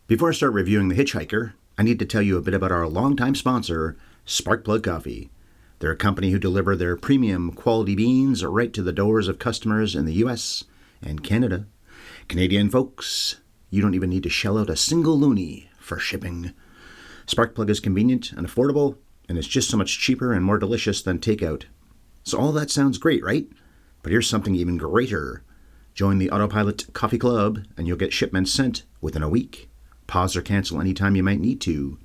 Before I start reviewing The Hitch-Hiker, I need to tell you a bit about our longtime sponsor, Sparkplug Coffee. They're a company who deliver their premium quality beans right to the doors of customers in the US and Canada. Canadian folks, you don't even need to shell out a single loonie for shipping. Sparkplug is convenient and affordable, and it's just so much cheaper and more delicious than takeout. So all that sounds great, right? But here's something even greater. Join the Autopilot Coffee Club, and you'll get shipments sent within a week. Pause or cancel anytime you might need to.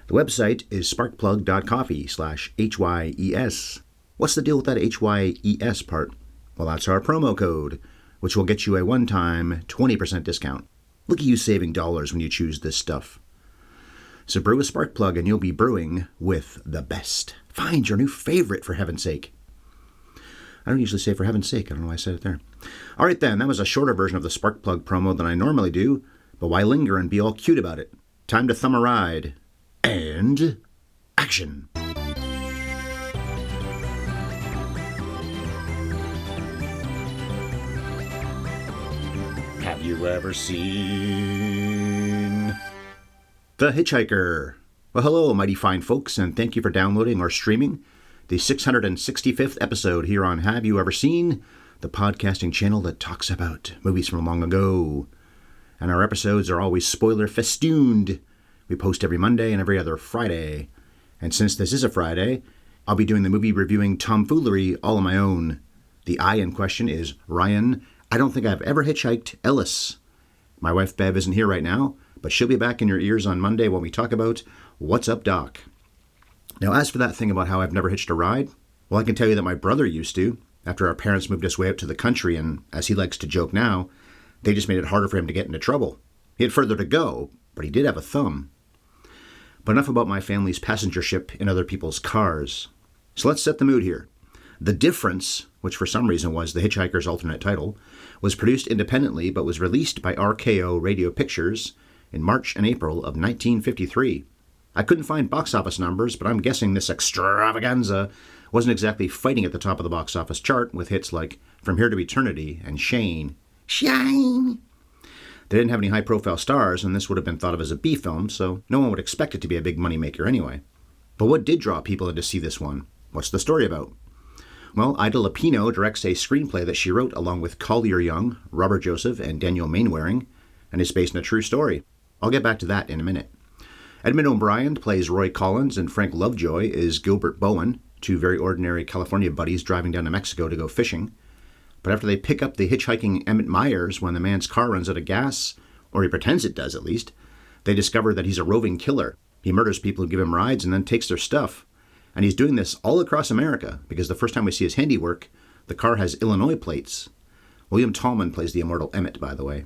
The website is sparkplug.coffee/HYES. What's the deal with that HYES part? Well, that's our promo code, which will get you a one-time 20% discount. Look at you saving dollars when you choose this stuff. So brew a Sparkplug and you'll be brewing with the best. Find your new favorite, for heaven's sake. I don't usually say for heaven's sake. I don't know why I said it there. All right then, that was a shorter version of the Sparkplug promo than I normally do, but why linger and be all cute about it? Time to thumb a ride. And action. Have you ever seen The Hitch-Hiker? Well, hello, mighty fine folks, and thank you for downloading or streaming the 665th episode here on Have You Ever Seen, the podcasting channel that talks about movies from long ago. And our episodes are always spoiler festooned. We post every Monday and every other Friday. And since this is a Friday, I'll be doing the movie reviewing tomfoolery all on my own. The I in question is Ryan. I don't think I've ever hitchhiked Ellis. My wife Bev isn't here right now, but she'll be back in your ears on Monday when we talk about What's Up, Doc? Now, as for that thing about how I've never hitched a ride, well, I can tell you that my brother used to, after our parents moved us way out to the country, and as he likes to joke now, they just made it harder for him to get into trouble. He had further to go, but he did have a thumb. But enough about my family's passengership in other people's cars. So let's set the mood here. The Difference, which for some reason was The Hitchhiker's alternate title, was produced independently but was released by RKO Radio Pictures in March and April of 1953. I couldn't find box office numbers, but I'm guessing this extravaganza wasn't exactly fighting at the top of the box office chart with hits like From Here to Eternity and Shane. Shine! They didn't have any high-profile stars, and this would have been thought of as a B film, so no one would expect it to be a big moneymaker anyway. But what did draw people in to see this one? What's the story about? Well, Ida Lupino directs a screenplay that she wrote along with Collier Young, Robert Joseph, and Daniel Mainwaring, and is based on a true story. I'll get back to that in a minute. Edmond O'Brien plays Roy Collins, and Frank Lovejoy is Gilbert Bowen, two very ordinary California buddies driving down to Mexico to go fishing. But after they pick up the hitchhiking Emmett Myers when the man's car runs out of gas, or he pretends it does at least, they discover that he's a roving killer. He murders people who give him rides and then takes their stuff. And he's doing this all across America, because the first time we see his handiwork, the car has Illinois plates. William Tallman plays the immortal Emmett, by the way.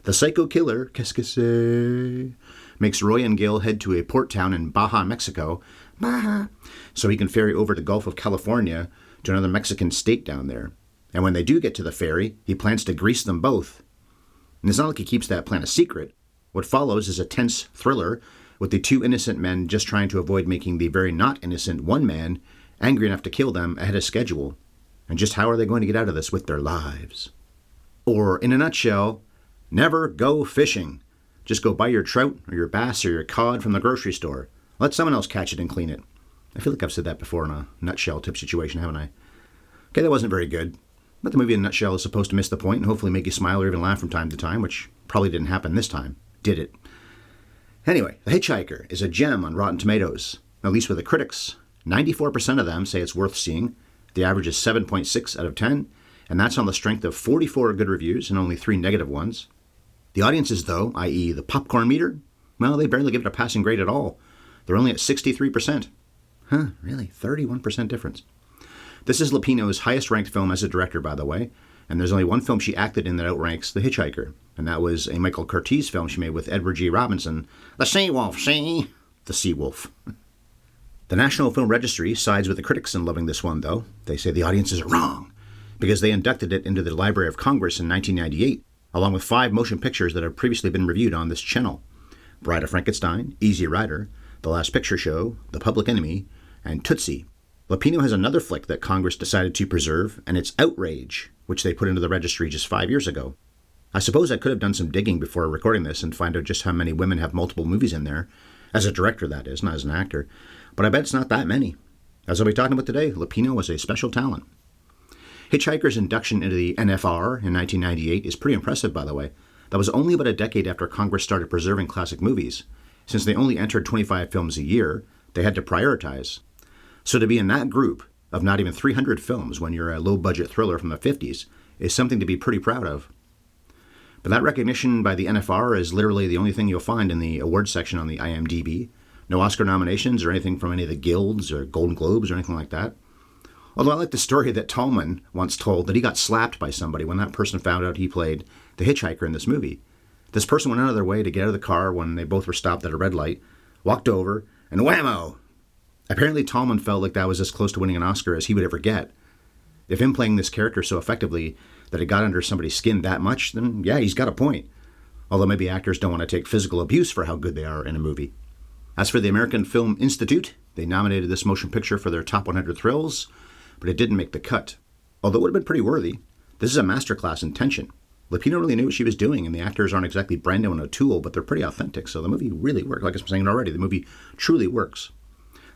The psycho killer, qu'est-ce que c'est, makes Roy and Gil head to a port town in Baja, Mexico, Baja, so he can ferry over to Gulf of California to another Mexican state down there. And when they do get to the ferry, he plans to grease them both. And it's not like he keeps that plan a secret. What follows is a tense thriller with the two innocent men just trying to avoid making the very not innocent one man angry enough to kill them ahead of schedule. And just how are they going to get out of this with their lives? Or, in a nutshell, never go fishing. Just go buy your trout or your bass or your cod from the grocery store. Let someone else catch it and clean it. I feel like I've said that before in a nutshell tip situation, haven't I? Okay, that wasn't very good. But the movie in a nutshell is supposed to miss the point and hopefully make you smile or even laugh from time to time, which probably didn't happen this time, did it? Anyway, The Hitch-Hiker is a gem on Rotten Tomatoes, at least with the critics. 94% of them say it's worth seeing. The average is 7.6 out of 10, and that's on the strength of 44 good reviews and only 3 negative ones. The audiences, though, i.e. the popcorn meter, well, they barely give it a passing grade at all. They're only at 63%. Huh, really? 31% difference. This is Lupino's highest-ranked film as a director, by the way, and there's only one film she acted in that outranks The Hitch-Hiker, and that was a Michael Curtiz film she made with Edward G. Robinson, The Seawolf, see? The Seawolf. The National Film Registry sides with the critics in loving this one, though. They say the audiences are wrong, because they inducted it into the Library of Congress in 1998, along with 5 motion pictures that have previously been reviewed on this channel. Bride of Frankenstein, Easy Rider, The Last Picture Show, The Public Enemy, and Tootsie. Lupino has another flick that Congress decided to preserve, and it's Outrage, which they put into the registry just 5 years ago. I suppose I could have done some digging before recording this and find out just how many women have multiple movies in there, as a director that is, not as an actor, but I bet it's not that many. As I'll be talking about today, Lupino was a special talent. Hitch-Hiker's induction into the NFR in 1998 is pretty impressive, by the way. That was only about a decade after Congress started preserving classic movies. Since they only entered 25 films a year, they had to prioritize. So to be in that group of not even 300 films when you're a low-budget thriller from the 50s is something to be pretty proud of. But that recognition by the NFR is literally the only thing you'll find in the awards section on the IMDb. No Oscar nominations or anything from any of the guilds or Golden Globes or anything like that. Although I like the story that Tallman once told that he got slapped by somebody when that person found out he played the hitchhiker in this movie. This person went out of their way to get out of the car when they both were stopped at a red light, walked over, and whammo! Apparently Tallman felt like that was as close to winning an Oscar as he would ever get. If him playing this character so effectively that it got under somebody's skin that much, then yeah, he's got a point. Although maybe actors don't want to take physical abuse for how good they are in a movie. As for the American Film Institute, they nominated this motion picture for their top 100 thrills, but it didn't make the cut. Although it would have been pretty worthy. This is a masterclass in tension. Lupino really knew what she was doing, and the actors aren't exactly Brando and O'Toole, but they're pretty authentic, so the movie really worked. Like I was saying already, the movie truly works.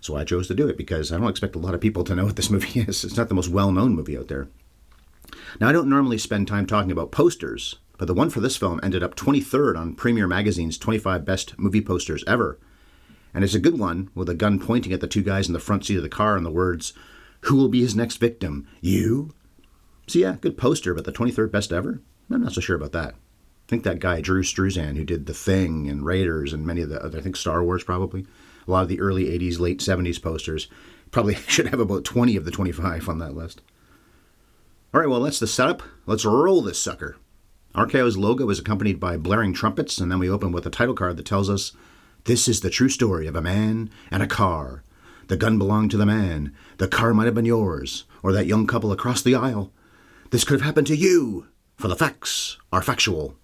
So I chose to do it because I don't expect a lot of people to know what this movie is. It's not the most well-known movie out there. Now, I don't normally spend time talking about posters, but the one for this film ended up 23rd on Premiere Magazine's 25 Best Movie Posters Ever. And it's a good one, with a gun pointing at the two guys in the front seat of the car and the words, "Who will be his next victim? You?" So yeah, good poster, but the 23rd best ever? I'm not so sure about that. I think that guy, Drew Struzan, who did The Thing and Raiders and many of the other, I think Star Wars probably, a lot of the early 80s, late 70s posters, probably should have about 20 of the 25 on that list. All right, well, that's the setup. Let's roll this sucker. RKO's logo is accompanied by blaring trumpets, and then we open with a title card that tells us, "This is the true story of a man and a car. The gun belonged to the man. The car might have been yours, or that young couple across the aisle. This could have happened to you, for the facts are factual."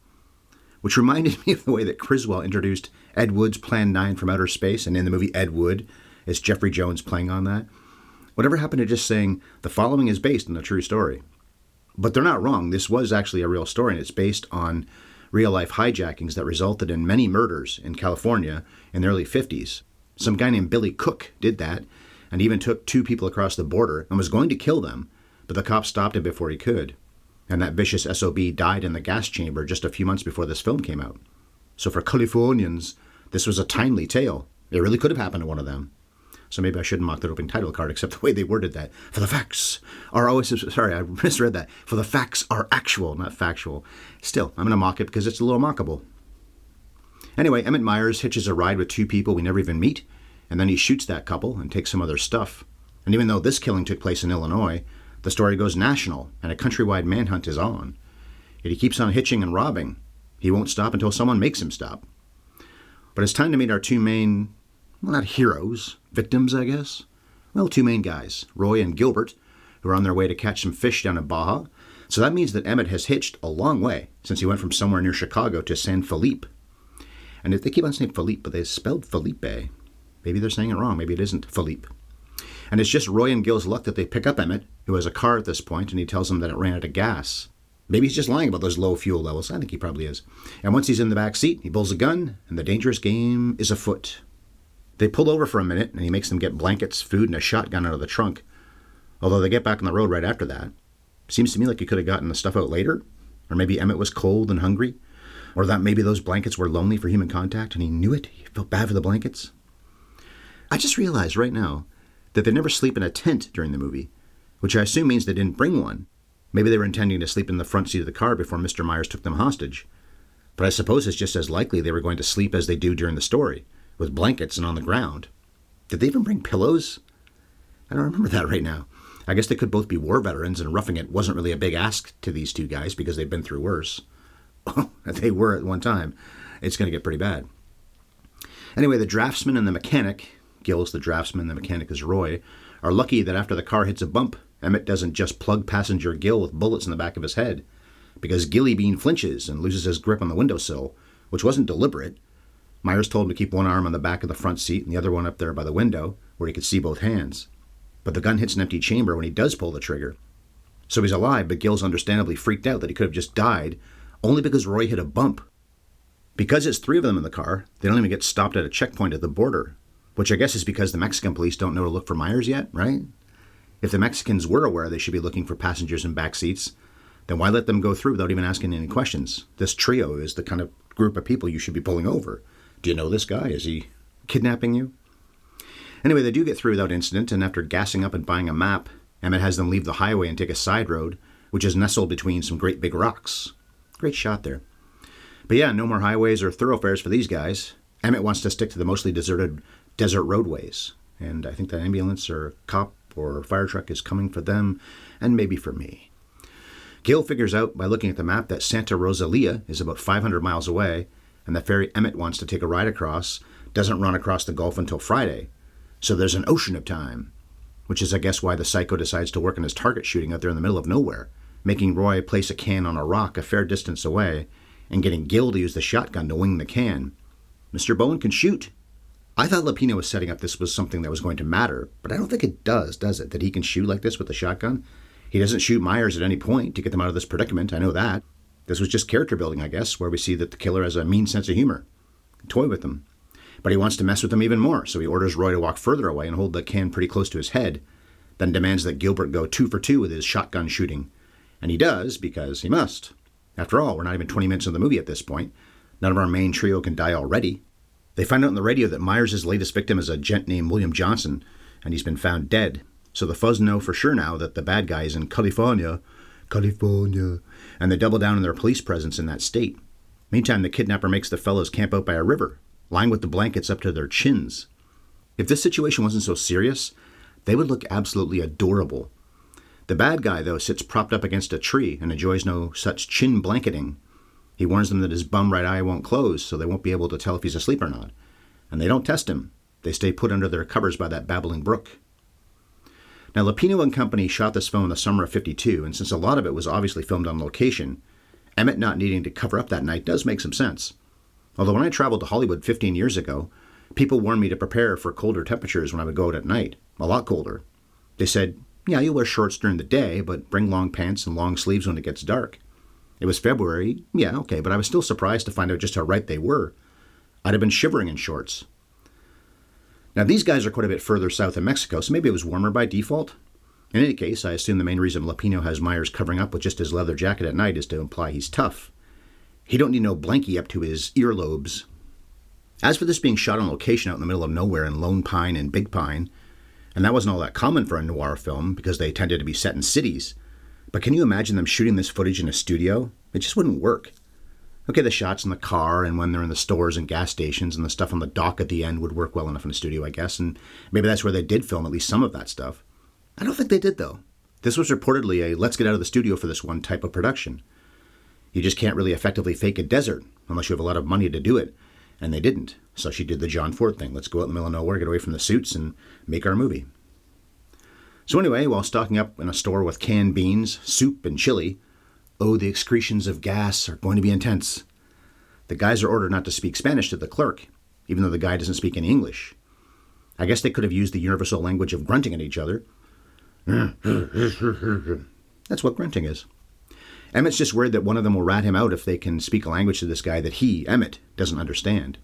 Which reminded me of the way that Criswell introduced Ed Wood's Plan 9 from Outer Space, and in the movie Ed Wood, it's Jeffrey Jones playing on that. Whatever happened to just saying, the following is based on a true story? But they're not wrong. This was actually a real story, and it's based on real-life hijackings that resulted in many murders in California in the early 50s. Some guy named Billy Cook did that, and even took two people across the border and was going to kill them, but the cops stopped him before he could. And that vicious SOB died in the gas chamber just a few months before this film came out. So for Californians, this was a timely tale. It really could have happened to one of them. So maybe I shouldn't mock that opening title card, except the way they worded that. For the facts are always... Sorry, I misread that. For the facts are actual, not factual. Still, I'm going to mock it because it's a little mockable. Anyway, Emmett Myers hitches a ride with two people we never even meet, and then he shoots that couple and takes some of their stuff. And even though this killing took place in Illinois, the story goes national, and a countrywide manhunt is on. Yet he keeps on hitching and robbing. He won't stop until someone makes him stop. But it's time to meet our two main, well, not heroes, victims, I guess. Well, two main guys, Roy and Gilbert, who are on their way to catch some fish down in Baja. So that means that Emmett has hitched a long way since he went from somewhere near Chicago to San Felipe. And if they keep on saying Felipe, but they spelled Felipe. Maybe they're saying it wrong. Maybe it isn't Felipe. And it's just Roy and Gil's luck that they pick up Emmett, who has a car at this point, and he tells them that it ran out of gas. Maybe he's just lying about those low fuel levels. I think he probably is. And once he's in the back seat, he pulls a gun, and the dangerous game is afoot. They pull over for a minute, and he makes them get blankets, food, and a shotgun out of the trunk. Although they get back on the road right after that. Seems to me like he could have gotten the stuff out later. Or maybe Emmett was cold and hungry. Or that maybe those blankets were lonely for human contact, and he knew it. He felt bad for the blankets. I just realized right now that they never sleep in a tent during the movie, which I assume means they didn't bring one. Maybe they were intending to sleep in the front seat of the car before Mr. Myers took them hostage. But I suppose it's just as likely they were going to sleep as they do during the story, with blankets and on the ground. Did they even bring pillows? I don't remember that right now. I guess they could both be war veterans, and roughing it wasn't really a big ask to these two guys because they've been through worse. They were at one time. It's going to get pretty bad. Anyway, the draftsman and the mechanic, Gil's the draftsman, the mechanic is Roy, are lucky that after the car hits a bump, Emmett doesn't just plug passenger Gil with bullets in the back of his head, because Gilly Bean flinches and loses his grip on the windowsill, which wasn't deliberate. Myers told him to keep one arm on the back of the front seat and the other one up there by the window, where he could see both hands. But the gun hits an empty chamber when he does pull the trigger. So he's alive, but Gil's understandably freaked out that he could have just died only because Roy hit a bump. Because it's 3 of them in the car, they don't even get stopped at a checkpoint at the border, which I guess is because the Mexican police don't know to look for Myers yet, right? If the Mexicans were aware they should be looking for passengers in back seats, then why let them go through without even asking any questions? This trio is the kind of group of people you should be pulling over. Do you know this guy? Is he kidnapping you? Anyway, they do get through without incident, and after gassing up and buying a map, Emmett has them leave the highway and take a side road, which is nestled between some great big rocks. Great shot there. But yeah, no more highways or thoroughfares for these guys. Emmett wants to stick to the mostly deserted desert roadways, and I think the ambulance or cop or fire truck is coming for them, and maybe for me. Gil figures out by looking at the map that Santa Rosalia is about 500 miles away, and the ferry Emmett wants to take a ride across doesn't run across the Gulf until Friday. So there's an ocean of time, which is, I guess, why the psycho decides to work on his target shooting out there in the middle of nowhere, making Roy place a can on a rock a fair distance away, and getting Gil to use the shotgun to wing the can. Mr. Bowen can shoot. I thought Lupino was setting up this was something that was going to matter, but I don't think it does it? That he can shoot like this with the shotgun? He doesn't shoot Myers at any point to get them out of this predicament, I know that. This was just character building, I guess, where we see that the killer has a mean sense of humor. Toy with them. But he wants to mess with them even more, so he orders Roy to walk further away and hold the can pretty close to his head, then demands that Gilbert go 2 for 2 with his shotgun shooting. And he does, because he must. After all, we're not even 20 minutes into the movie at this point. None of our main trio can die already. They find out on the radio that Myers' latest victim is a gent named William Johnson, and he's been found dead. So the fuzz know for sure now that the bad guy is in California, and they double down on their police presence in that state. Meantime, the kidnapper makes the fellows camp out by a river, lying with the blankets up to their chins. If this situation wasn't so serious, they would look absolutely adorable. The bad guy, though, sits propped up against a tree and enjoys no such chin blanketing. He warns them that his bum right eye won't close, so they won't be able to tell if he's asleep or not. And they don't test him. They stay put under their covers by that babbling brook. Now, Lupino and company shot this film in the summer of '52, and since a lot of it was obviously filmed on location, Emmett not needing to cover up that night does make some sense. Although when I traveled to Hollywood 15 years ago, people warned me to prepare for colder temperatures when I would go out at night, a lot colder. They said, yeah, you'll wear shorts during the day, but bring long pants and long sleeves when it gets dark. It was February, yeah, okay, but I was still surprised to find out just how right they were. I'd have been shivering in shorts. Now, these guys are quite a bit further south in Mexico, so maybe it was warmer by default. In any case, I assume the main reason Lupino has Myers covering up with just his leather jacket at night is to imply he's tough. He don't need no blankie up to his earlobes. As for this being shot on location out in the middle of nowhere in Lone Pine and Big Pine, and that wasn't all that common for a noir film because they tended to be set in cities, but can you imagine them shooting this footage in a studio? It just wouldn't work. Okay, the shots in the car and when they're in the stores and gas stations and the stuff on the dock at the end would work well enough in a studio, I guess, and maybe that's where they did film at least some of that stuff. I don't think they did, though. This was reportedly a let's get out of the studio for this one type of production. You just can't really effectively fake a desert unless you have a lot of money to do it, and they didn't. So she did the John Ford thing. Let's go out in the middle of nowhere, get away from the suits, and make our movie. So anyway, while stocking up in a store with canned beans, soup, and chili, oh, the excretions of gas are going to be intense. The guys are ordered not to speak Spanish to the clerk, even though the guy doesn't speak any English. I guess they could have used the universal language of grunting at each other. That's what grunting is. Emmett's just worried that one of them will rat him out if they can speak a language to this guy that he, Emmett, doesn't understand.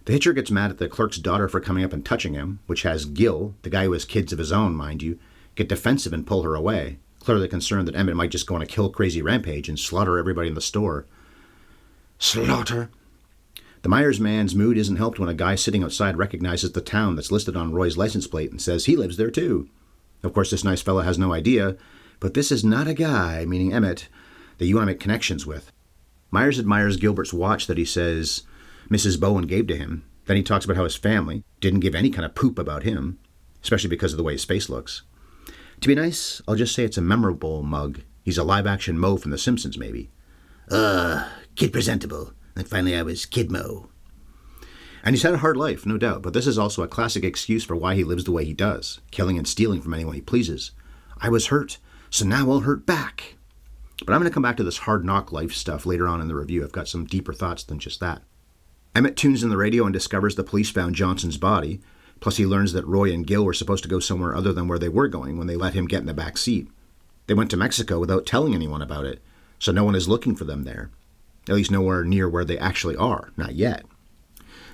The hitcher gets mad at the clerk's daughter for coming up and touching him, which has Gil, the guy who has kids of his own, mind you, get defensive and pull her away, clearly concerned that Emmett might just go on a kill-crazy rampage and slaughter everybody in the store. Slaughter! The Myers man's mood isn't helped when a guy sitting outside recognizes the town that's listed on Roy's license plate and says he lives there too. Of course, this nice fella has no idea, but this is not a guy, meaning Emmett, that you want to make connections with. Myers admires Gilbert's watch that he says Mrs. Bowen gave to him. Then he talks about how his family didn't give any kind of poop about him, especially because of the way his face looks. To be nice, I'll just say it's a memorable mug. He's a live-action Mo from The Simpsons, maybe. Kid presentable. And finally I was Kid Mo. And he's had a hard life, no doubt, but this is also a classic excuse for why he lives the way he does, killing and stealing from anyone he pleases. I was hurt, so now I'll hurt back. But I'm going to come back to this hard knock life stuff later on in the review. I've got some deeper thoughts than just that. Emmett tunes in the radio and discovers the police found Johnson's body, plus he learns that Roy and Gil were supposed to go somewhere other than where they were going when they let him get in the back seat. They went to Mexico without telling anyone about it, so no one is looking for them there. At least nowhere near where they actually are, not yet.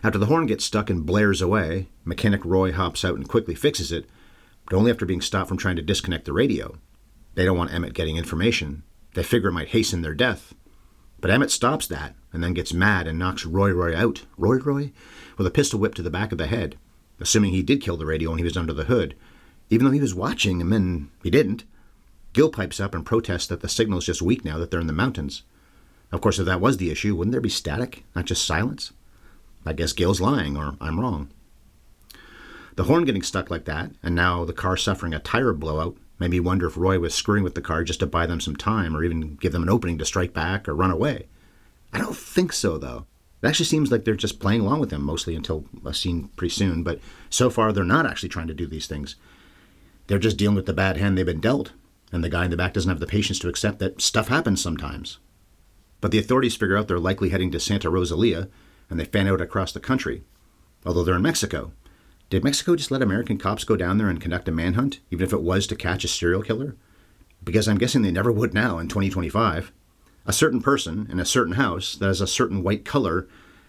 After the horn gets stuck and blares away, Mechanic Roy hops out and quickly fixes it, but only after being stopped from trying to disconnect the radio. They don't want Emmett getting information. They figure it might hasten their death. But Emmett stops that and then gets mad and knocks Roy out, Roy, with a pistol whip to the back of the head, assuming he did kill the radio when he was under the hood, even though he was watching him and he didn't. Gil pipes up and protests that the signal is just weak now that they're in the mountains. Of course, if that was the issue, wouldn't there be static, not just silence? I guess Gil's lying, or I'm wrong. The horn getting stuck like that, and now the car suffering a tire blowout, made me wonder if Roy was screwing with the car just to buy them some time or even give them an opening to strike back or run away. I don't think so, though. It actually seems like they're just playing along with him, mostly until a scene pretty soon, but so far they're not actually trying to do these things. They're just dealing with the bad hand they've been dealt, and the guy in the back doesn't have the patience to accept that stuff happens sometimes. But the authorities figure out they're likely heading to Santa Rosalia, and they fan out across the country, although they're in Mexico. Did Mexico just let American cops go down there and conduct a manhunt, even if it was to catch a serial killer? Because I'm guessing they never would now in 2025. A certain person in a certain house that has a certain white color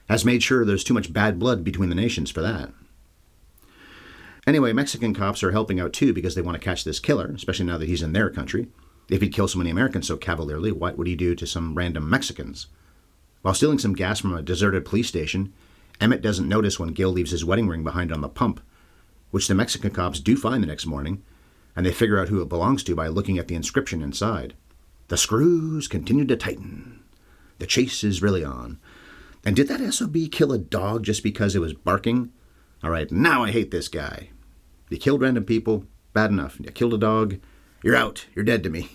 has made sure there's too much bad blood between the nations for that. Anyway, Mexican cops are helping out too because they want to catch this killer, especially now that he's in their country. If he'd kill so many Americans so cavalierly, what would he do to some random Mexicans? While stealing some gas from a deserted police station, Emmett doesn't notice when Gil leaves his wedding ring behind on the pump, which the Mexican cops do find the next morning, and they figure out who it belongs to by looking at the inscription inside. The screws continue to tighten. The chase is really on. And did that SOB kill a dog just because it was barking? All right, now I hate this guy. You killed random people, bad enough. You killed a dog, you're out. You're dead to me.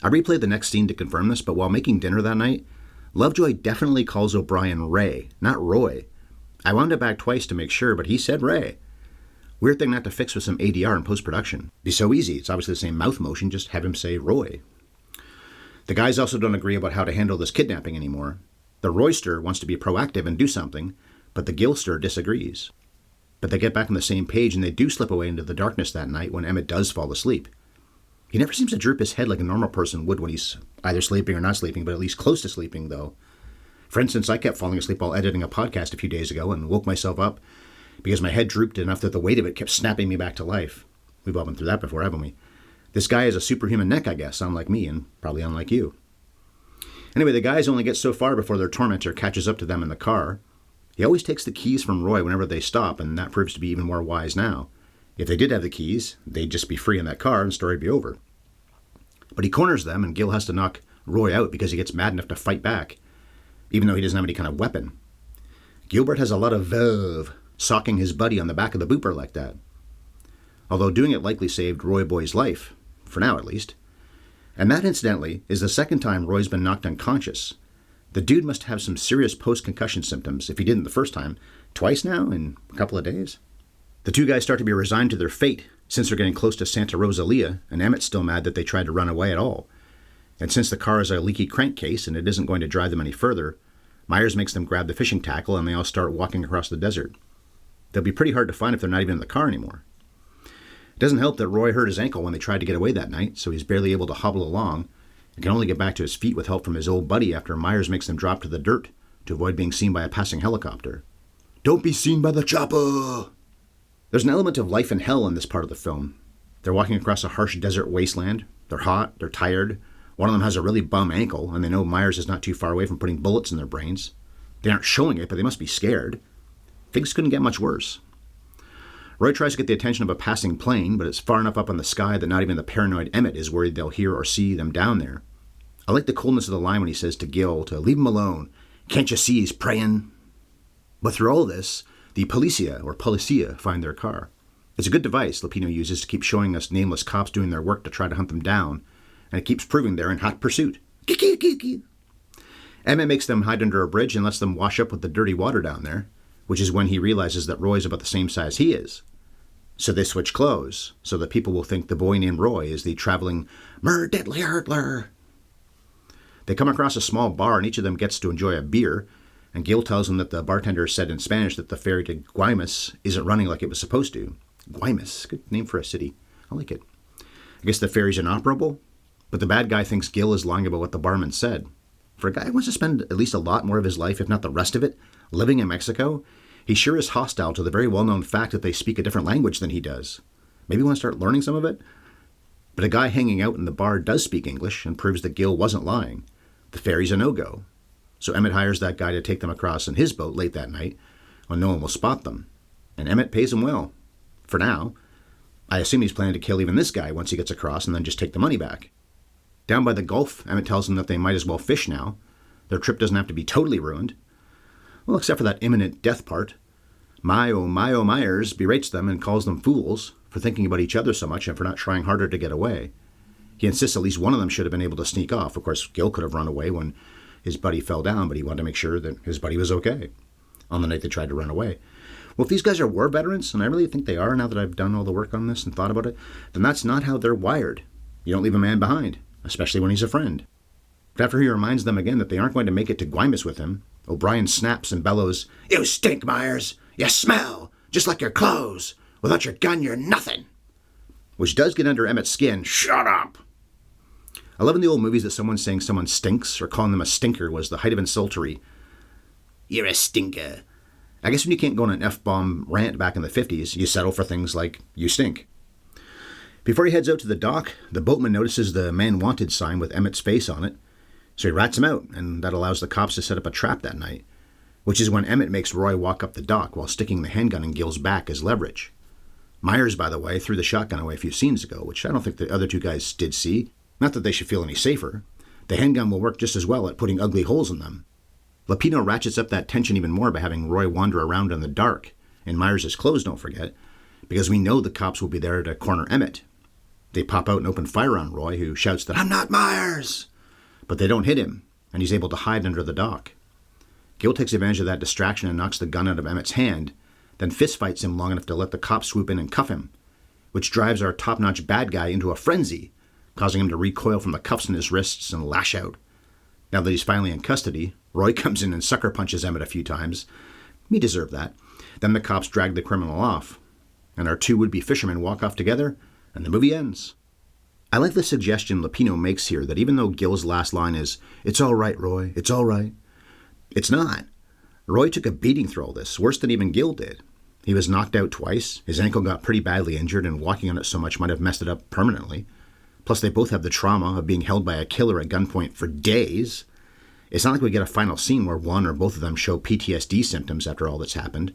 I replayed the next scene to confirm this, but while making dinner that night, Lovejoy definitely calls O'Brien Ray, not Roy. I wound it back twice to make sure, but he said Ray. Weird thing not to fix with some ADR in post-production. Be so easy. It's obviously the same mouth motion, just have him say Roy. The guys also don't agree about how to handle this kidnapping anymore. The Royster wants to be proactive and do something, but the Gilster disagrees. But they get back on the same page and they do slip away into the darkness that night when Emmett does fall asleep. He never seems to droop his head like a normal person would when he's either sleeping or not sleeping, but at least close to sleeping, though. For instance, I kept falling asleep while editing a podcast a few days ago and woke myself up because my head drooped enough that the weight of it kept snapping me back to life. We've all been through that before, haven't we? This guy has a superhuman neck, I guess, unlike me and probably unlike you. Anyway, the guys only get so far before their tormentor catches up to them in the car. He always takes the keys from Roy whenever they stop, and that proves to be even more wise now. If they did have the keys, they'd just be free in that car and the story would be over. But he corners them, and Gil has to knock Roy out because he gets mad enough to fight back, even though he doesn't have any kind of weapon. Gilbert has a lot of verve, socking his buddy on the back of the booper like that. Although doing it likely saved Roy Boy's life, for now at least. And that, incidentally, is the second time Roy's been knocked unconscious. The dude must have some serious post-concussion symptoms if he didn't the first time. Twice now, in a couple of days. The two guys start to be resigned to their fate, since they're getting close to Santa Rosalia, and Emmett's still mad that they tried to run away at all. And since the car is a leaky crankcase and it isn't going to drive them any further, Myers makes them grab the fishing tackle and they all start walking across the desert. They'll be pretty hard to find if they're not even in the car anymore. It doesn't help that Roy hurt his ankle when they tried to get away that night, so he's barely able to hobble along and can only get back to his feet with help from his old buddy after Myers makes them drop to the dirt to avoid being seen by a passing helicopter. Don't be seen by the chopper! There's an element of life and hell in this part of the film. They're walking across a harsh desert wasteland. They're hot, they're tired. One of them has a really bum ankle, and they know Myers is not too far away from putting bullets in their brains. They aren't showing it, but they must be scared. Things couldn't get much worse. Roy tries to get the attention of a passing plane, but it's far enough up in the sky that not even the paranoid Emmett is worried they'll hear or see them down there. I like the coolness of the line when he says to Gil to leave him alone. Can't you see he's praying? But through all this, the policia find their car. It's a good device Lupino uses to keep showing us nameless cops doing their work to try to hunt them down, and it keeps proving they're in hot pursuit. Emmett makes them hide under a bridge and lets them wash up with the dirty water down there, which is when he realizes that Roy's about the same size he is. So they switch clothes, so that people will think the boy named Roy is the traveling deadly hurtler. They come across a small bar and each of them gets to enjoy a beer, and Gil tells them that the bartender said in Spanish that the ferry to Guaymas isn't running like it was supposed to. Guaymas, good name for a city. I like it. I guess the ferry's inoperable? But the bad guy thinks Gil is lying about what the barman said. For a guy who wants to spend at least a lot more of his life, if not the rest of it, living in Mexico, he sure is hostile to the very well-known fact that they speak a different language than he does. Maybe he wants to start learning some of it? But a guy hanging out in the bar does speak English and proves that Gil wasn't lying. The ferry's a no-go. So Emmett hires that guy to take them across in his boat late that night when no one will spot them. And Emmett pays him well. For now. I assume he's planning to kill even this guy once he gets across and then just take the money back. Down by the Gulf, Emmett tells them that they might as well fish now. Their trip doesn't have to be totally ruined. Well, except for that imminent death part. Mayo Myers berates them and calls them fools for thinking about each other so much and for not trying harder to get away. He insists at least one of them should have been able to sneak off. Of course, Gil could have run away when his buddy fell down, but he wanted to make sure that his buddy was okay on the night they tried to run away. Well, if these guys are war veterans, and I really think they are now that I've done all the work on this and thought about it, then that's not how they're wired. You don't leave a man behind, especially when he's a friend. But after he reminds them again that they aren't going to make it to Guaymas with him, O'Brien snaps and bellows, "You stink, Myers! You smell! Just like your clothes! Without your gun, you're nothing!" Which does get under Emmett's skin. Shut up! I love in the old movies that someone saying someone stinks or calling them a stinker was the height of insultery. You're a stinker. I guess when you can't go on an F-bomb rant back in the 50s, you settle for things like, you stink. Before he heads out to the dock, the boatman notices the man wanted sign with Emmett's face on it, so he rats him out, and that allows the cops to set up a trap that night, which is when Emmett makes Roy walk up the dock while sticking the handgun in Gil's back as leverage. Myers, by the way, threw the shotgun away a few scenes ago, which I don't think the other two guys did see. Not that they should feel any safer. The handgun will work just as well at putting ugly holes in them. Lupino ratchets up that tension even more by having Roy wander around in the dark, in Myers' clothes, don't forget, because we know the cops will be there to corner Emmett. They pop out and open fire on Roy, who shouts that, "I'm not Myers!" But they don't hit him, and he's able to hide under the dock. Gil takes advantage of that distraction and knocks the gun out of Emmett's hand, then fistfights him long enough to let the cops swoop in and cuff him, which drives our top-notch bad guy into a frenzy, causing him to recoil from the cuffs in his wrists and lash out. Now that he's finally in custody, Roy comes in and sucker punches Emmett a few times. He deserved that. Then the cops drag the criminal off, and our two would-be fishermen walk off together, and the movie ends. I like the suggestion Lupino makes here that even though Gil's last line is, "It's all right, Roy, it's all right," it's not. Roy took a beating through all this, worse than even Gil did. He was knocked out twice, his ankle got pretty badly injured, and walking on it so much might have messed it up permanently. Plus, they both have the trauma of being held by a killer at gunpoint for days. It's not like we get a final scene where one or both of them show PTSD symptoms after all that's happened.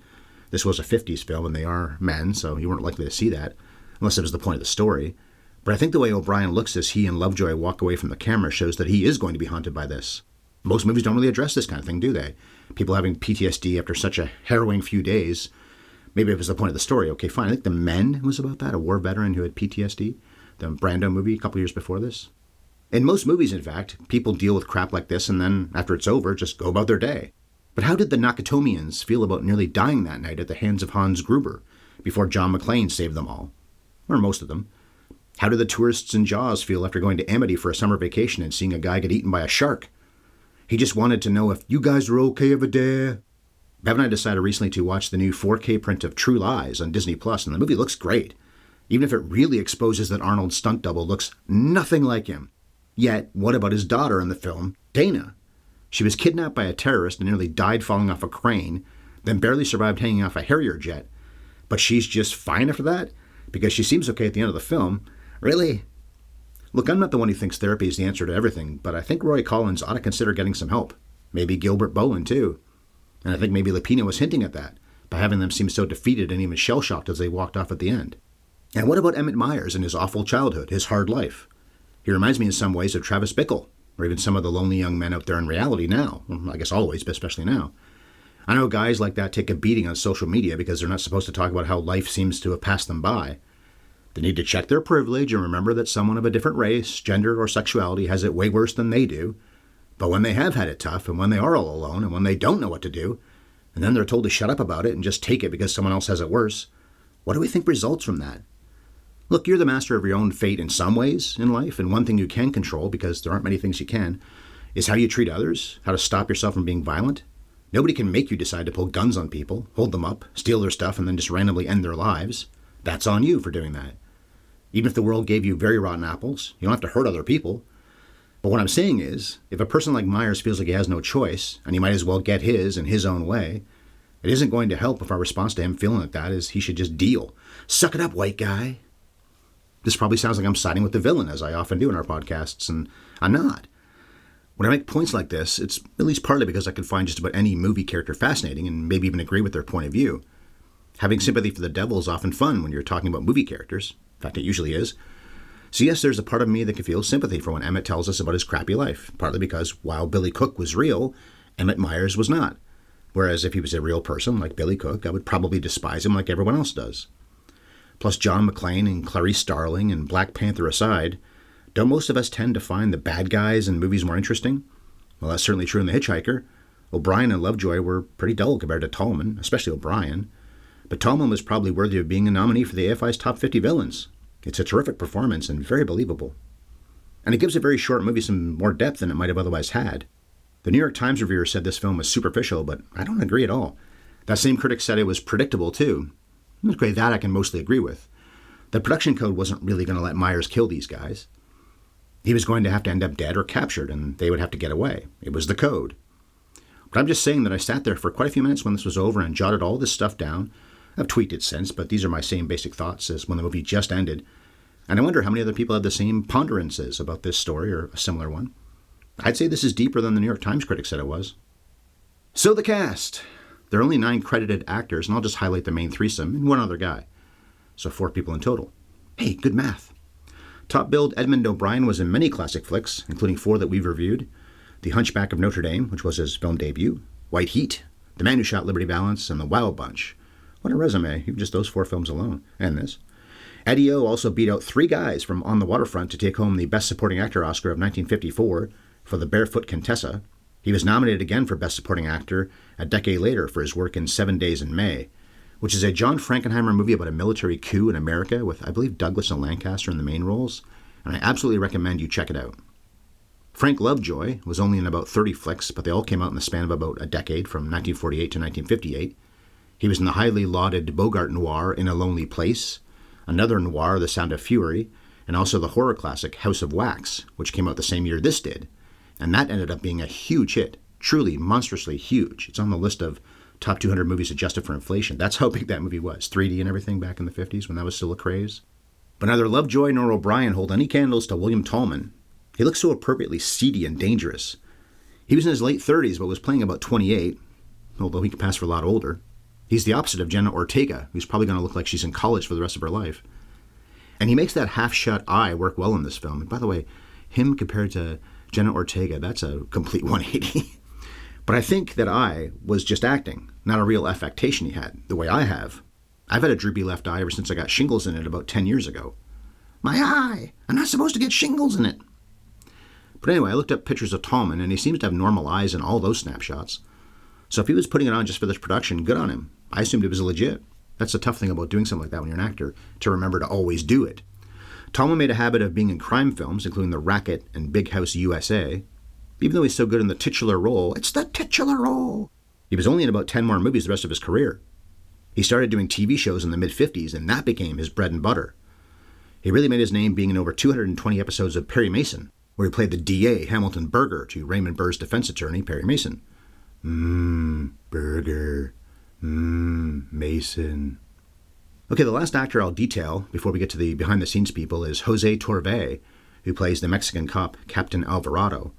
This was a 50s film, and they are men, so you weren't likely to see that, unless it was the point of the story. But I think the way O'Brien looks as he and Lovejoy walk away from the camera shows that he is going to be haunted by this. Most movies don't really address this kind of thing, do they? People having PTSD after such a harrowing few days. Maybe it was the point of the story. Okay, fine. I think The Men was about that, a war veteran who had PTSD. The Brando movie a couple years before this. In most movies, in fact, people deal with crap like this and then, after it's over, just go about their day. But how did the Nakatomians feel about nearly dying that night at the hands of Hans Gruber, before John McClane saved them all? Or most of them. How did the tourists in Jaws feel after going to Amity for a summer vacation and seeing a guy get eaten by a shark? He just wanted to know if you guys are okay over there. Bev and I decided recently to watch the new 4K print of True Lies on Disney+, and the movie looks great, even if it really exposes that Arnold's stunt double looks nothing like him. Yet, what about his daughter in the film, Dana? She was kidnapped by a terrorist and nearly died falling off a crane, then barely survived hanging off a Harrier jet. But she's just fine after that? Because she seems okay at the end of the film. Really? Look, I'm not the one who thinks therapy is the answer to everything, but I think Roy Collins ought to consider getting some help. Maybe Gilbert Bowen, too. And I think maybe Lupino was hinting at that, by having them seem so defeated and even shell-shocked as they walked off at the end. And what about Emmett Myers and his awful childhood, his hard life? He reminds me in some ways of Travis Bickle, or even some of the lonely young men out there in reality now. Well, I guess always, but especially now. I know guys like that take a beating on social media because they're not supposed to talk about how life seems to have passed them by. They need to check their privilege and remember that someone of a different race, gender, or sexuality has it way worse than they do. But when they have had it tough, and when they are all alone, and when they don't know what to do, and then they're told to shut up about it and just take it because someone else has it worse, what do we think results from that? Look, you're the master of your own fate in some ways in life, and one thing you can control, because there aren't many things you can, is how you treat others, how to stop yourself from being violent. Nobody can make you decide to pull guns on people, hold them up, steal their stuff, and then just randomly end their lives. That's on you for doing that. Even if the world gave you very rotten apples, you don't have to hurt other people. But what I'm saying is, if a person like Myers feels like he has no choice, and he might as well get his in his own way, it isn't going to help if our response to him feeling like that is he should just deal. Suck it up, white guy. This probably sounds like I'm siding with the villain, as I often do in our podcasts, and I'm not. When I make points like this, it's at least partly because I can find just about any movie character fascinating and maybe even agree with their point of view. Having sympathy for the devil is often fun when you're talking about movie characters. In fact, it usually is. So yes, there's a part of me that can feel sympathy for when Emmett tells us about his crappy life, partly because while Billy Cook was real, Emmett Myers was not. Whereas if he was a real person, like Billy Cook, I would probably despise him like everyone else does. Plus John McClane and Clarice Starling and Black Panther aside, don't most of us tend to find the bad guys in movies more interesting? Well, that's certainly true in The Hitch-Hiker. O'Brien and Lovejoy were pretty dull compared to Tallman, especially O'Brien. But Tallman was probably worthy of being a nominee for the AFI's Top 50 Villains. It's a terrific performance and very believable. And it gives a very short movie some more depth than it might have otherwise had. The New York Times reviewer said this film was superficial, but I don't agree at all. That same critic said it was predictable, too. Okay, that I can mostly agree with. The production code wasn't really going to let Myers kill these guys. He was going to have to end up dead or captured, and they would have to get away. It was the code. But I'm just saying that I sat there for quite a few minutes when this was over and jotted all this stuff down. I've tweaked it since, but these are my same basic thoughts as when the movie just ended. And I wonder how many other people have the same ponderances about this story or a similar one. I'd say this is deeper than the New York Times critic said it was. So the cast. There are only 9 credited actors, and I'll just highlight the main threesome and one other guy. So 4 people in total. Hey, good math. Top-billed Edmond O'Brien was in many classic flicks, including 4 that we've reviewed. The Hunchback of Notre Dame, which was his film debut. White Heat, The Man Who Shot Liberty Valance, and The Wild Bunch. What a resume, even just those 4 films alone. And this. Eddie O also beat out 3 guys from On the Waterfront to take home the Best Supporting Actor Oscar of 1954 for The Barefoot Contessa. He was nominated again for Best Supporting Actor a decade later for his work in 7 Days in May, which is a John Frankenheimer movie about a military coup in America with, I believe, Douglas and Lancaster in the main roles, and I absolutely recommend you check it out. Frank Lovejoy was only in about 30 flicks, but they all came out in the span of about a decade, from 1948 to 1958. He was in the highly lauded Bogart noir In a Lonely Place, another noir, The Sound of Fury, and also the horror classic House of Wax, which came out the same year this did, and that ended up being a huge hit, truly monstrously huge. It's on the list of top 200 movies adjusted for inflation. That's how big that movie was, 3D and everything back in the 50s when that was still a craze. But neither Lovejoy nor O'Brien hold any candles to William Tallman. He looks so appropriately seedy and dangerous. He was in his late 30s but was playing about 28, although he could pass for a lot older. He's the opposite of Jenna Ortega, who's probably going to look like she's in college for the rest of her life. And he makes that half-shut eye work well in this film. And by the way, him compared to Jenna Ortega, that's a complete 180. But I think that eye was just acting, not a real affectation he had, the way I have. I've had a droopy left eye ever since I got shingles in it about 10 years ago. My eye! I'm not supposed to get shingles in it! But anyway, I looked up pictures of Tallman, and he seems to have normal eyes in all those snapshots. So if he was putting it on just for this production, good on him. I assumed it was legit. That's the tough thing about doing something like that when you're an actor, to remember to always do it. Tallman made a habit of being in crime films, including The Racket and Big House USA. Even though he's so good in the titular role, it's the titular role! He was only in about 10 more movies the rest of his career. He started doing TV shows in the mid-50s, and that became his bread and butter. He really made his name being in over 220 episodes of Perry Mason, where he played the DA, Hamilton Berger, to Raymond Burr's defense attorney, Perry Mason. Berger. Mason. Okay, the last actor I'll detail before we get to the behind-the-scenes people is Jose Torve, who plays the Mexican cop Captain Alvarado.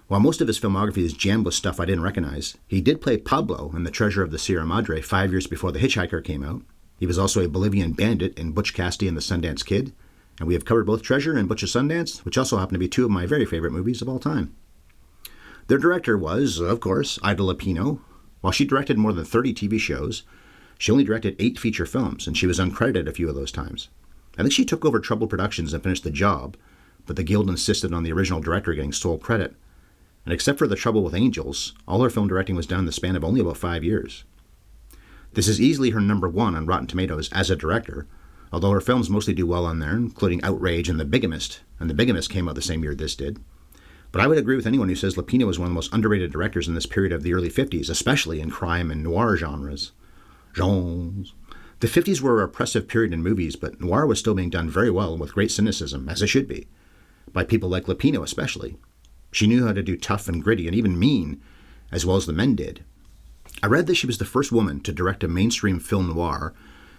While most of his filmography is jammed with stuff I didn't recognize, he did play Pablo in The Treasure of the Sierra Madre 5 years before The Hitch-Hiker came out. He was also a Bolivian bandit in Butch Cassidy and the Sundance Kid, and we have covered both Treasure and Butch of Sundance, which also happen to be 2 of my very favorite movies of all time. Their director was, of course, Ida Lupino. While she directed more than 30 TV shows, she only directed 8 feature films, and she was uncredited a few of those times. I think she took over Trouble Productions and finished The Job, but the Guild insisted on the original director getting sole credit. And except for The Trouble with Angels, all her film directing was done in the span of only about 5 years. This is easily her number 1 on Rotten Tomatoes as a director, although her films mostly do well on there, including Outrage and The Bigamist, and The Bigamist came out the same year this did. But I would agree with anyone who says Lupino is one of the most underrated directors in this period of the early 50s, especially in crime and noir genres. The 50s were a repressive period in movies, but noir was still being done very well and with great cynicism, as it should be, by people like Lupino especially. She knew how to do tough and gritty and even mean, as well as the men did. I read that she was the first woman to direct a mainstream film noir,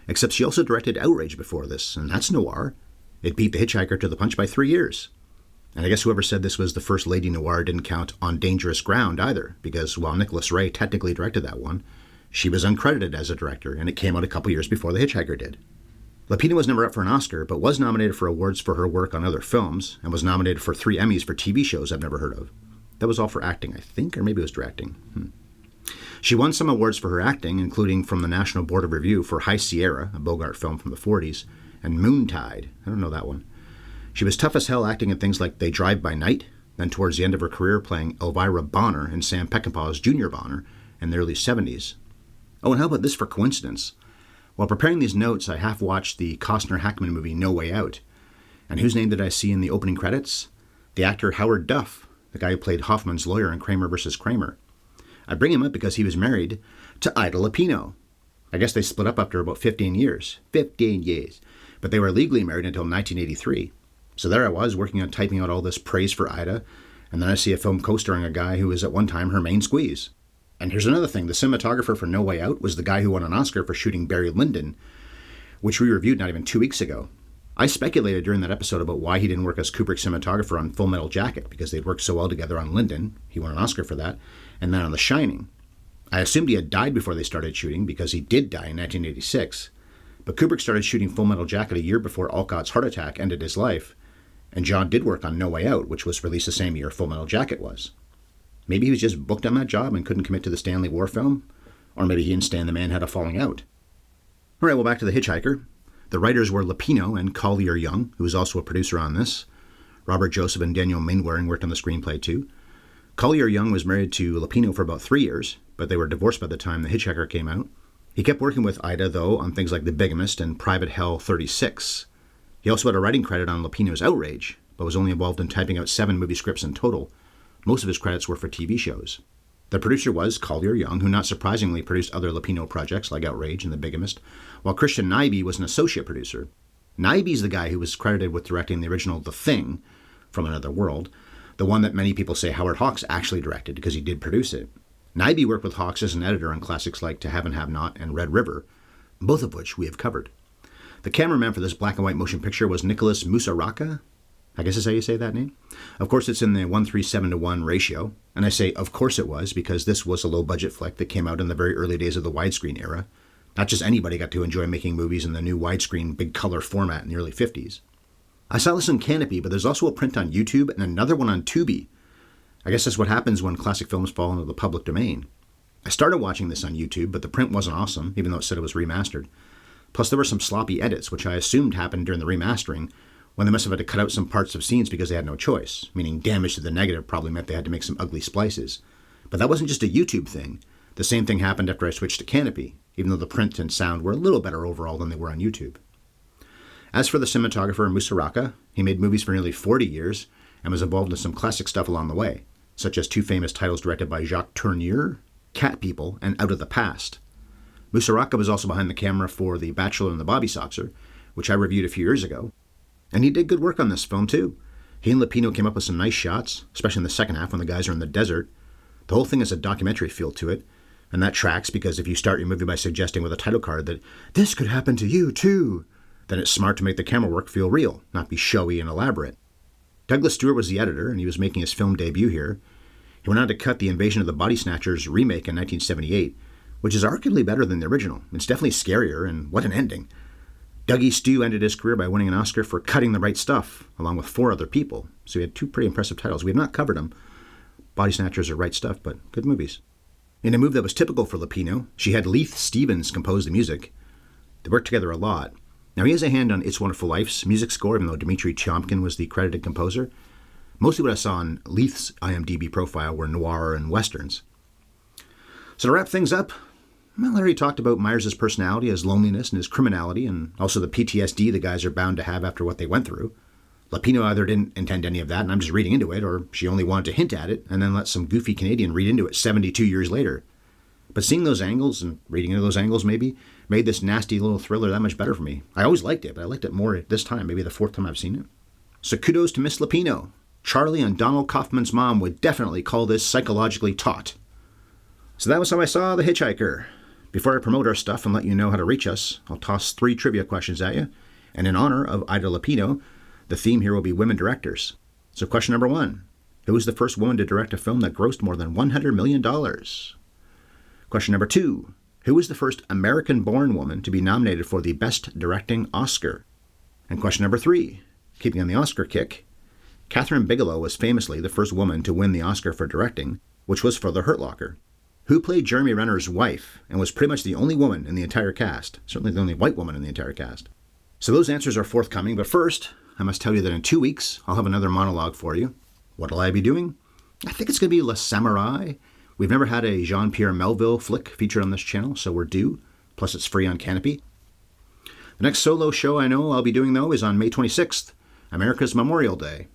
except she also directed Outrage before this, and that's noir. It beat The Hitch-Hiker to the punch by 3 years. And I guess whoever said this was the first lady noir didn't count On Dangerous Ground either, because while Nicholas Ray technically directed that one, she was uncredited as a director, and it came out a couple years before The Hitch-Hiker did. Lupino was never up for an Oscar, but was nominated for awards for her work on other films, and was nominated for 3 Emmys for TV shows I've never heard of. That was all for acting, I think, or maybe it was directing. She won some awards for her acting, including from the National Board of Review for High Sierra, a Bogart film from the 40s, and Moontide. I don't know that one. She was tough as hell acting in things like They Drive by Night, then towards the end of her career playing Elvira Bonner in Sam Peckinpah's Junior Bonner in the early 70s. Oh, and how about this for coincidence? While preparing these notes, I half-watched the Costner-Hackman movie No Way Out. And whose name did I see in the opening credits? The actor Howard Duff, the guy who played Hoffman's lawyer in Kramer vs. Kramer. I bring him up because he was married to Ida Lupino. I guess they split up after about 15 years. 15 years. But they were legally married until 1983. So there I was, working on typing out all this praise for Ida, and then I see a film co-starring a guy who was at one time her main squeeze. And here's another thing. The cinematographer for No Way Out was the guy who won an Oscar for shooting Barry Lyndon, which we reviewed not even 2 weeks ago. I speculated during that episode about why he didn't work as Kubrick's cinematographer on Full Metal Jacket, because they'd worked so well together on Lyndon. He won an Oscar for that. And then on The Shining. I assumed he had died before they started shooting, because he did die in 1986. But Kubrick started shooting Full Metal Jacket a year before Alcott's heart attack ended his life. And John did work on No Way Out, which was released the same year Full Metal Jacket was. Maybe he was just booked on that job and couldn't commit to the Stanley War film. Or maybe he and Stan the Man had a falling out. All right, well, back to The Hitch-Hiker. The writers were Lupino and Collier Young, who was also a producer on this. Robert Joseph and Daniel Mainwaring worked on the screenplay too. Collier Young was married to Lupino for about 3 years, but they were divorced by the time The Hitch-Hiker came out. He kept working with Ida, though, on things like The Bigamist and Private Hell 36. He also had a writing credit on Lupino's Outrage, but was only involved in typing out 7 movie scripts in total. Most of his credits were for TV shows. The producer was Collier Young, who not surprisingly produced other Lupino projects like Outrage and The Bigamist, while Christian Nyby was an associate producer. Nyby's the guy who was credited with directing the original The Thing, from Another World, the one that many people say Howard Hawks actually directed because he did produce it. Nyby worked with Hawks as an editor on classics like To Have and Have Not and Red River, both of which we have covered. The cameraman for this black and white motion picture was Nicholas Musaraka. I guess that's how you say that name. Of course, it's in the 1:37:1 ratio. And I say, of course it was, because this was a low-budget flick that came out in the very early days of the widescreen era. Not just anybody got to enjoy making movies in the new widescreen big color format in the early 50s. I saw this on Canopy, but there's also a print on YouTube and another one on Tubi. I guess that's what happens when classic films fall into the public domain. I started watching this on YouTube, but the print wasn't awesome, even though it said it was remastered. Plus, there were some sloppy edits, which I assumed happened during the remastering, when they must have had to cut out some parts of scenes because they had no choice, meaning damage to the negative probably meant they had to make some ugly splices. But that wasn't just a YouTube thing. The same thing happened after I switched to Canopy, even though the print and sound were a little better overall than they were on YouTube. As for the cinematographer Musaraka, he made movies for nearly 40 years and was involved in some classic stuff along the way, such as 2 famous titles directed by Jacques Tourneur, Cat People and Out of the Past. Musaraka was also behind the camera for The Bachelor and the Bobby Soxer, which I reviewed a few years ago. And he did good work on this film, too. He and Lupino came up with some nice shots, especially in the second half when the guys are in the desert. The whole thing has a documentary feel to it, and that tracks because if you start your movie by suggesting with a title card that this could happen to you, too, then it's smart to make the camera work feel real, not be showy and elaborate. Douglas Stewart was the editor, and he was making his film debut here. He went on to cut the Invasion of the Body Snatchers remake in 1978, which is arguably better than the original. It's definitely scarier, and what an ending. Dougie Stew ended his career by winning an Oscar for Cutting the Right Stuff, along with 4 other people. So he had 2 pretty impressive titles. We have not covered them. Body Snatchers are Right Stuff, but good movies. In a move that was typical for Lupino, she had Leith Stevens compose the music. They worked together a lot. Now, he has a hand on It's Wonderful Life's music score, even though Dmitri Tiomkin was the credited composer. Mostly what I saw on Leith's IMDb profile were noir and westerns. So to wrap things up, well, I already talked about Myers' personality, his loneliness, and his criminality, and also the PTSD the guys are bound to have after what they went through. Lupino either didn't intend any of that, and I'm just reading into it, or she only wanted to hint at it, and then let some goofy Canadian read into it 72 years later. But seeing those angles and reading into those angles maybe made this nasty little thriller that much better for me. I always liked it, but I liked it more this time, maybe the fourth time I've seen it. So kudos to Miss Lupino. Charlie and Donald Kaufman's mom would definitely call this psychologically taut. So that was how I saw The Hitch-Hiker. Before I promote our stuff and let you know how to reach us, I'll toss 3 trivia questions at you. And in honor of Ida Lupino, the theme here will be women directors. So question number 1. Who was the first woman to direct a film that grossed more than $100 million? Question number 2. Who was the first American-born woman to be nominated for the Best Directing Oscar? And question number 3. Keeping on the Oscar kick, Kathryn Bigelow was famously the first woman to win the Oscar for directing, which was for The Hurt Locker. Who played Jeremy Renner's wife and was pretty much the only woman in the entire cast, certainly the only white woman in the entire cast? So those answers are forthcoming, but first, I must tell you that in 2 weeks, I'll have another monologue for you. What'll I be doing? I think it's going to be Le Samurai. We've never had a Jean-Pierre Melville flick featured on this channel, so we're due. Plus, it's free on Canopy. The next solo show I know I'll be doing, though, is on May 26th, America's Memorial Day.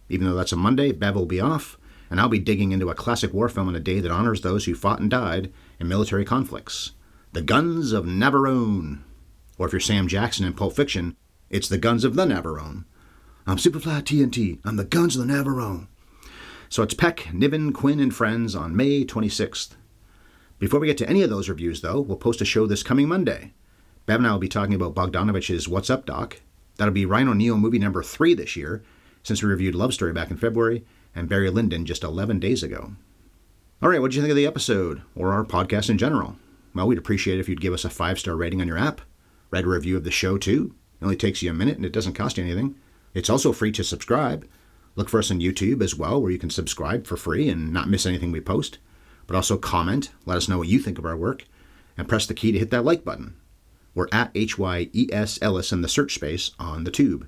Even though that's a Monday, Bev will be off, and I'll be digging into a classic war film on a day that honors those who fought and died in military conflicts. The Guns of Navarone. Or if you're Sam Jackson in Pulp Fiction, it's The Guns of the Navarone. I'm Superfly TNT. I'm the Guns of the Navarone. So it's Peck, Niven, Quinn, and Friends on May 26th. Before we get to any of those reviews, though, we'll post a show this coming Monday. Bev and I will be talking about Bogdanovich's What's Up, Doc. That'll be Ryan O'Neal movie number 3 this year, since we reviewed Love Story back in February, and Barry Lyndon just 11 days ago. All right, what did you think of the episode, or our podcast in general? Well, we'd appreciate it if you'd give us a 5-star rating on your app. Write a review of the show, too. It only takes you a minute, and it doesn't cost you anything. It's also free to subscribe. Look for us on YouTube as well, where you can subscribe for free and not miss anything we post. But also comment, let us know what you think of our work, and press the key to hit that like button. We're at HYES Ellis in the search space on the tube.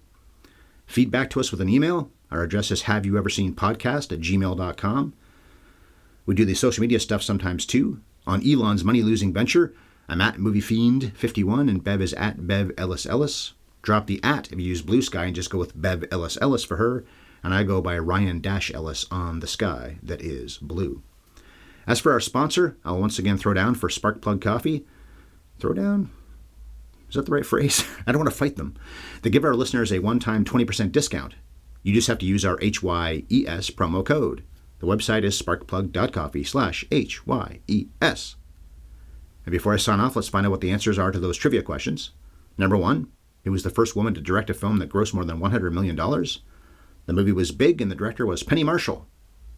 Feedback to us with an email. Our address is haveyoueverseenpodcast@gmail.com. We do the social media stuff sometimes too. On Elon's money-losing venture, I'm at MovieFiend51 and Bev is at Bev Ellis Ellis. Drop the at if you use Blue Sky and just go with Bev Ellis Ellis for her. And I go by Ryan-Ellis on the sky that is blue. As for our sponsor, I'll once again throw down for Sparkplug Coffee. Throw down? Is that the right phrase? I don't want to fight them. They give our listeners a one-time 20% discount. You just have to use our HYES promo code. The website is sparkplug.coffee/HYES. And before I sign off, let's find out what the answers are to those trivia questions. Number 1, who was the first woman to direct a film that grossed more than $100 million? The movie was big and the director was Penny Marshall.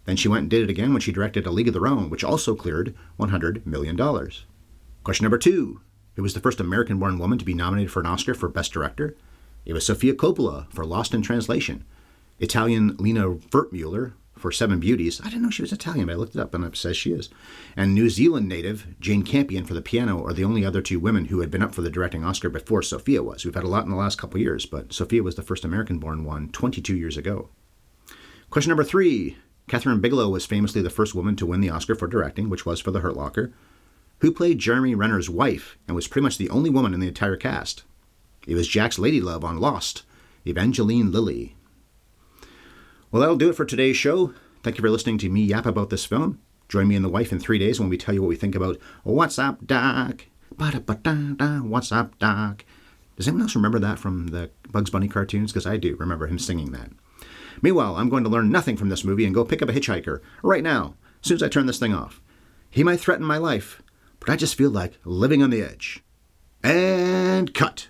Then she went and did it again when she directed A League of Their Own, which also cleared $100 million. Question number 2. Who was the first American-born woman to be nominated for an Oscar for Best Director? It was Sofia Coppola for Lost in Translation. Italian Lena Wertmuller for Seven Beauties. I didn't know she was Italian, but I looked it up and it says she is. And New Zealand native Jane Campion for The Piano are the only other 2 women who had been up for the directing Oscar before Sofia was. We've had a lot in the last couple of years, but Sofia was the first American-born one 22 years ago. Question number 3. Kathryn Bigelow was famously the first woman to win the Oscar for directing, which was for The Hurt Locker. Who played Jeremy Renner's wife and was pretty much the only woman in the entire cast? It was Jack's ladylove on Lost, Evangeline Lilly. Well, that'll do it for today's show. Thank you for listening to me yap about this film. Join me and the wife in 3 days when we tell you what we think about What's Up, Doc? Ba-da-ba-da-da, What's Up, Doc? Does anyone else remember that from the Bugs Bunny cartoons? Because I do remember him singing that. Meanwhile, I'm going to learn nothing from this movie and go pick up a hitchhiker right now, as soon as I turn this thing off. He might threaten my life, but I just feel like living on the edge. And cut.